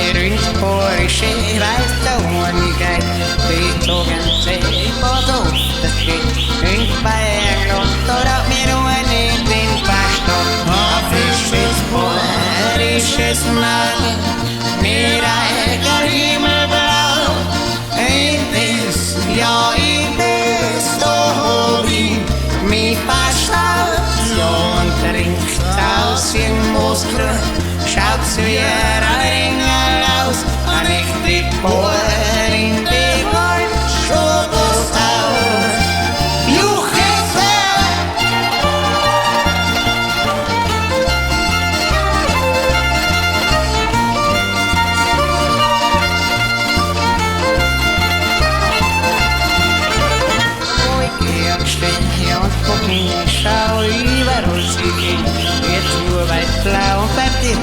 Erünk por és rajtaunigheid, Beethoven zeepodó, de skünk bajánlom, Tora miruani din pastor, a frisches por és mal, mira egal himmelblau, Indes, ja indes, dohovi, mi pastor, und trinkt aus in Moskau, schaut's wie Ringel aus, und ich die Polen in die Wald, schobust auf. Juchese! Wo ich gern stehe und guck hin, schau überall sie gehen, jetzt nur weit blau und bleibt die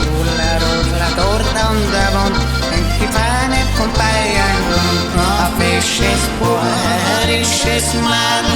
la torta on the bone, anche pane con paella, a pesce spuarisce male,